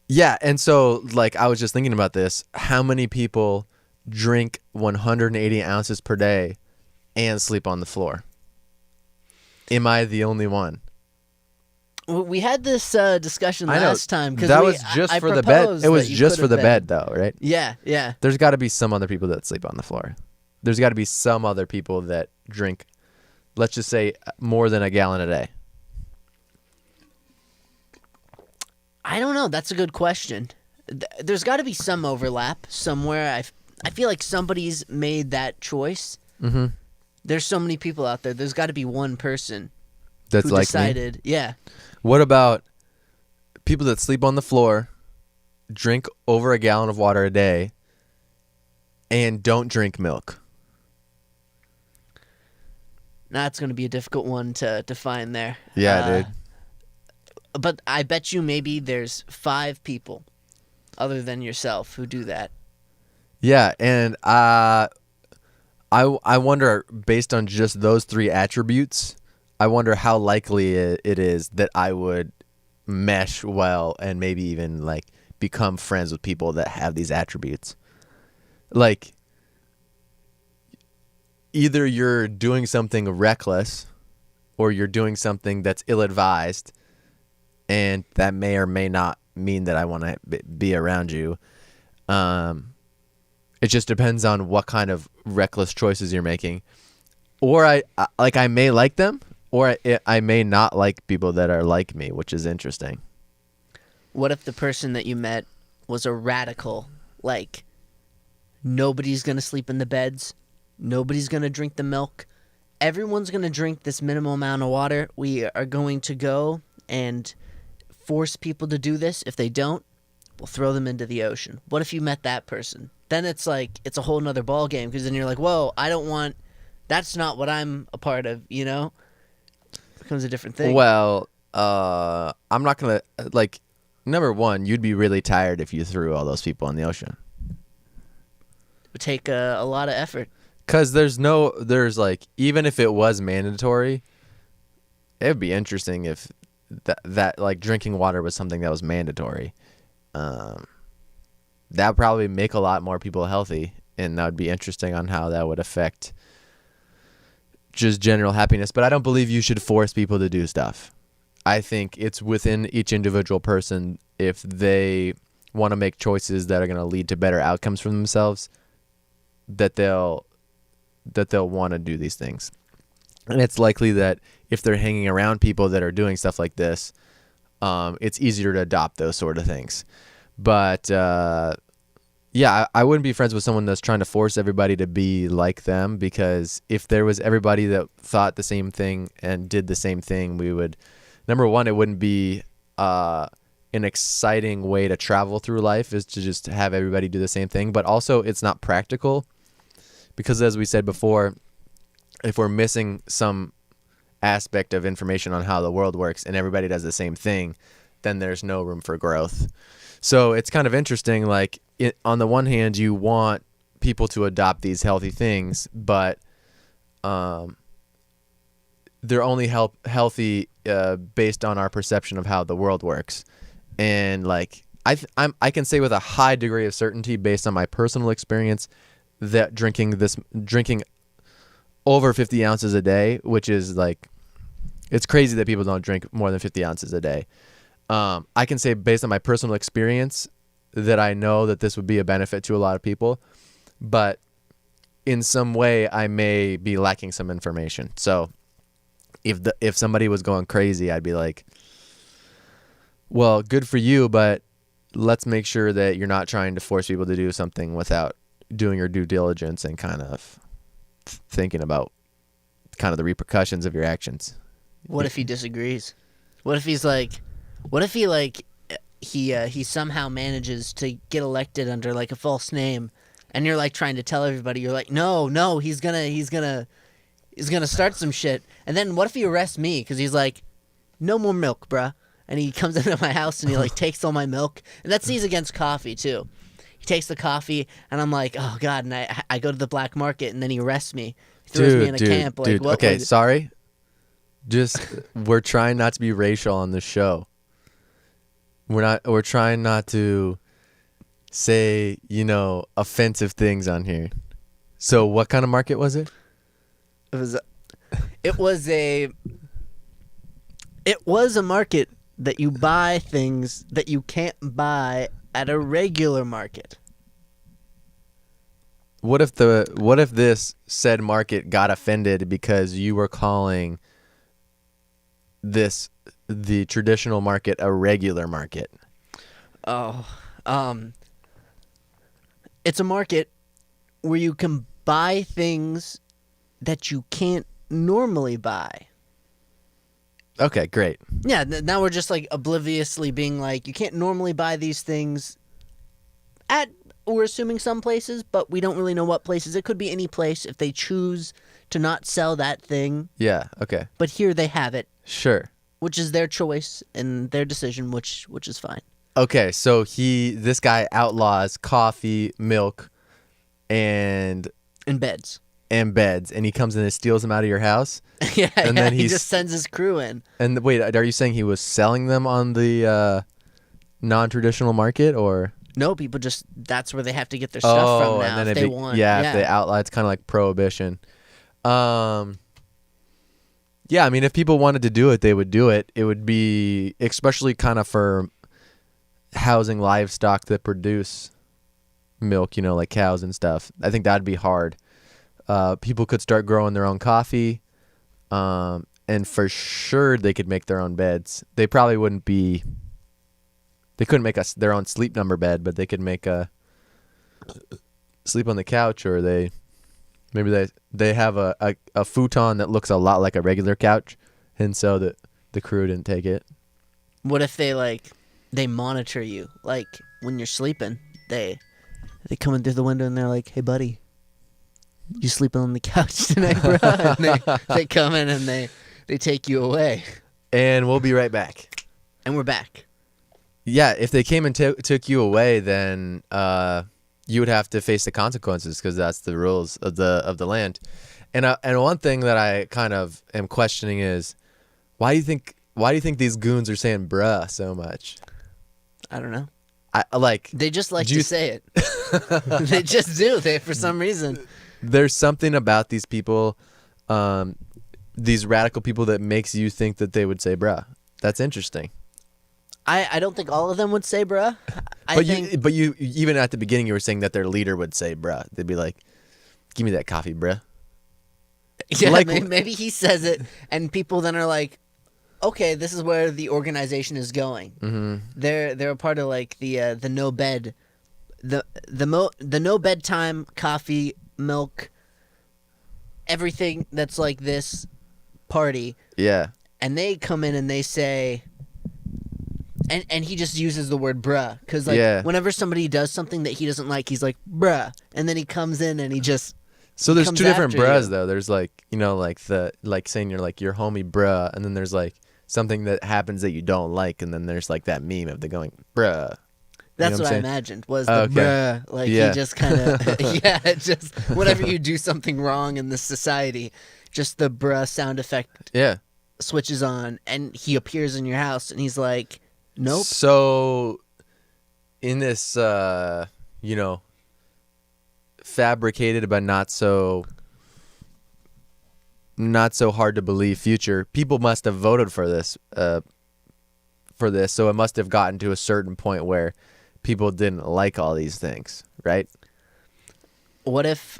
Yeah, and so like I was just thinking about this. How many people drink 180 ounces per day and sleep on the floor? Am I the only one? We had this discussion I know last time because that was just I for the bed. It proposed that was you just could for have the been. bed, though, right? Yeah, yeah. There's got to be some other people that sleep on the floor. There's got to be some other people that drink, let's just say, more than a gallon a day. I don't know. That's a good question. There's got to be some overlap somewhere. I feel like somebody's made that choice. Mm-hmm. There's so many people out there. There's got to be one person That's who like me. decided. Yeah. What about people that sleep on the floor, drink over a gallon of water a day, and don't drink milk? That's going to be a difficult one to find there. Yeah, dude. But I bet you maybe there's 5 people other than yourself who do that. Yeah, and I wonder, based on just those 3 attributes, I wonder how likely it is that I would mesh well and maybe even like become friends with people that have these attributes. Like, either you're doing something reckless or you're doing something that's ill-advised, and that may or may not mean that I want to be around you. It just depends on what kind of reckless choices you're making. Or I may like them, or I may not like people that are like me, which is interesting. What if the person that you met was a radical? Like, nobody's going to sleep in the beds. Nobody's going to drink the milk. Everyone's going to drink this minimal amount of water. We are going to go and force people to do this. If they don't, we'll throw them into the ocean. What if you met that person? Then it's like, it's a whole nother ball game, because then you're like, whoa, that's not what I'm a part of, you know? It becomes a different thing. Well, I'm not going to, like, number one, you'd be really tired if you threw all those people in the ocean. It would take a lot of effort. Because there's like, even if it was mandatory, it would be interesting if that like drinking water was something that was mandatory. That would probably make a lot more people healthy, and that would be interesting on how that would affect just general happiness. But I don't believe you should force people to do stuff. I think it's within each individual person, if they want to make choices that are going to lead to better outcomes for themselves, that they'll want to do these things. And it's likely that if they're hanging around people that are doing stuff like this, it's easier to adopt those sort of things. But yeah, I wouldn't be friends with someone that's trying to force everybody to be like them, because if there was everybody that thought the same thing and did the same thing, we would, number one, it wouldn't be an exciting way to travel through life, is to just have everybody do the same thing. But also, it's not practical, because as we said before, if we're missing some aspect of information on how the world works and everybody does the same thing, then there's no room for growth. So it's kind of interesting, like, on the one hand, you want people to adopt these healthy things, but they're only healthy based on our perception of how the world works. And like I can say with a high degree of certainty, based on my personal experience, that drinking over 50 ounces a day, which is like, it's crazy that people don't drink more than 50 ounces a day. I can say based on my personal experience that I know that this would be a benefit to a lot of people, but in some way I may be lacking some information. So if somebody was going crazy, I'd be like, well, good for you, but let's make sure that you're not trying to force people to do something without doing your due diligence and kind of thinking about kind of the repercussions of your actions. What if he disagrees? What if he somehow manages to get elected under like a false name, and you're like trying to tell everybody, you're like, no, he's gonna start some shit. And then what if he arrests me because he's like, no more milk, bruh, and he comes into my house and he like takes all my milk, and that's he's against coffee too. He takes the coffee, and I'm like, oh god, and I go to the black market, and then he arrests me. He throws me in a camp. Like, what? Okay, sorry. Just we're trying not to be racial on this show. We're trying not to say, offensive things on here. So what kind of market was it? It was a market that you buy things that you can't buy at a regular market. What if this said market got offended because you were calling the traditional market a regular market? Oh, it's a market where you can buy things that you can't normally buy. Okay, great. Yeah, now we're just like obliviously being like, you can't normally buy these things at, we're assuming some places, but we don't really know what places. It could be any place if they choose to not sell that thing. Yeah, okay. But here they have it, Sure. which is their choice and their decision, which is fine. Okay, so this guy outlaws coffee, milk, and beds. And beds, and he comes in and steals them out of your house. Yeah, and then he just sends his crew in. And wait, are you saying he was selling them on the non-traditional market, or? No, people that's where they have to get their stuff from now and then if they want. If they outlaw, it's kind of like prohibition. Yeah, I mean, if people wanted to do it, they would do it. It would be especially kind of for housing livestock that produce milk, like cows and stuff. I think that'd be hard. People could start growing their own coffee, and for sure they could make their own beds. They probably wouldn't be. They couldn't make their own sleep number bed, but they could make a sleep on the couch, or maybe they have a futon that looks a lot like a regular couch, and so the crew didn't take it. What if they monitor you, like when you're sleeping? They come in through the window and they're like, "Hey, buddy, you sleeping on the couch tonight, bro?" And they come in and they take you away. And we'll be right back. And we're back. Yeah, if they came and took you away, then you would have to face the consequences because that's the rules of the land. And one thing that I kind of am questioning is why do you think these goons are saying "bruh" so much? I don't know. They just like to say it. They just do. For some reason. There's something about these people, these radical people, that makes you think that they would say "bruh." That's interesting. I don't think all of them would say "bruh." But you even at the beginning you were saying that their leader would say "bruh." They'd be like, "Give me that coffee, bruh." Yeah, maybe he says it, and people then are like, "Okay, this is where the organization is going." Mm-hmm. They're a part of the no bed, the no bedtime coffee, milk, everything that's like this party. Yeah. And they come in and they say. And he just uses the word "bruh" because whenever somebody does something that he doesn't like, he's like "bruh," and then he comes in and he just. So there's two different bruhs though. There's saying you're like your homie bruh, and then there's like something that happens that you don't like, and then there's like that meme of the going bruh. That's what I imagined was the bruh. He just kind of just whenever you do something wrong in this society, just the bruh sound effect switches on, and he appears in your house, and he's like. Nope. So, in this, fabricated but not so hard to believe future, people must have voted for this. So it must have gotten to a certain point where people didn't like all these things, right? What if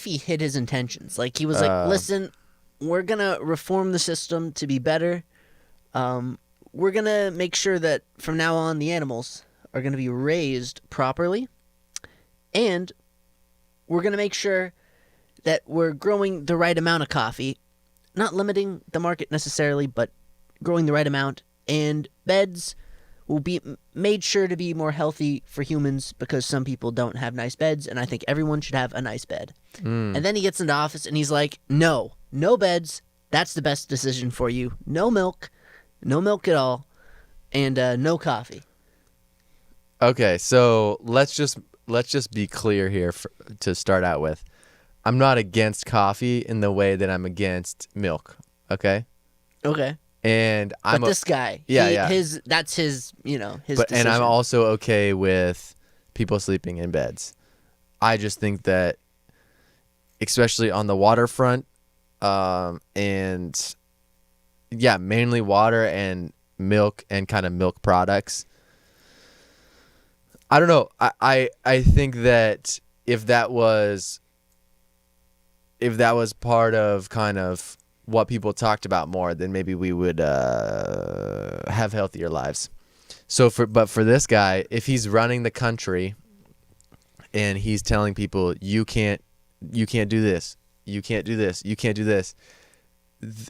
he hid his intentions? Like he was like, "Listen, we're gonna reform the system to be better. We're going to make sure that from now on the animals are going to be raised properly, and we're going to make sure that we're growing the right amount of coffee, not limiting the market necessarily, but growing the right amount, and beds will be made sure to be more healthy for humans because some people don't have nice beds, and I think everyone should have a nice bed." And then he gets into office and he's like, no beds, that's the best decision for you. No milk at all, and no coffee. Okay, so let's just be clear here to start out with. I'm not against coffee in the way that I'm against milk. Okay. Okay. And But this guy, that's his, his and decision. I'm also okay with people sleeping in beds. I just think that, especially on the waterfront, and yeah, mainly water and milk and kind of milk products. I don't know. I think that if that was part of kind of what people talked about more, then maybe we would have healthier lives. So for this guy, if he's running the country and he's telling people you can't do this, you can't do this, you can't do this,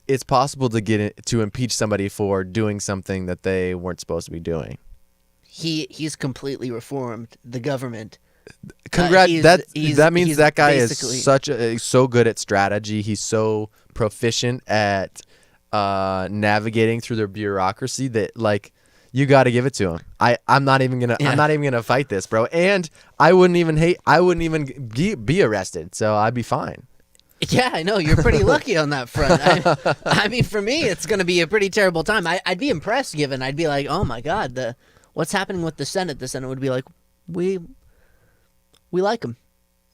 it's possible to impeach somebody for doing something that they weren't supposed to be doing. He's completely reformed the government. Congrats! That means that guy is so good at strategy. He's so proficient at navigating through their bureaucracy that, like, you got to give it to him. I'm not even gonna fight this, bro. And I wouldn't even be arrested, so I'd be fine. Yeah, I know. You're pretty lucky on that front. I mean, for me, it's going to be a pretty terrible time. I'd be impressed, given I'd be like, oh my God, what's happening with the Senate? The Senate would be like, we like him.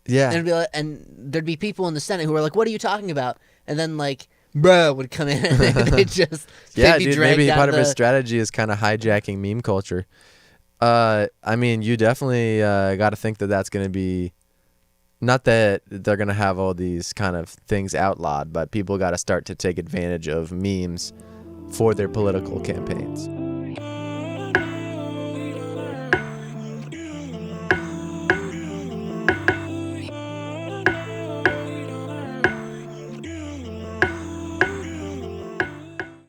Yeah. And there'd be people in the Senate who were like, what are you talking about? And then, like, bro would come in and they'd just maybe part of his strategy is kind of hijacking meme culture. I mean, you definitely got to think that that's going to be, not that they're going to have all these kind of things outlawed, but people got to start to take advantage of memes for their political campaigns.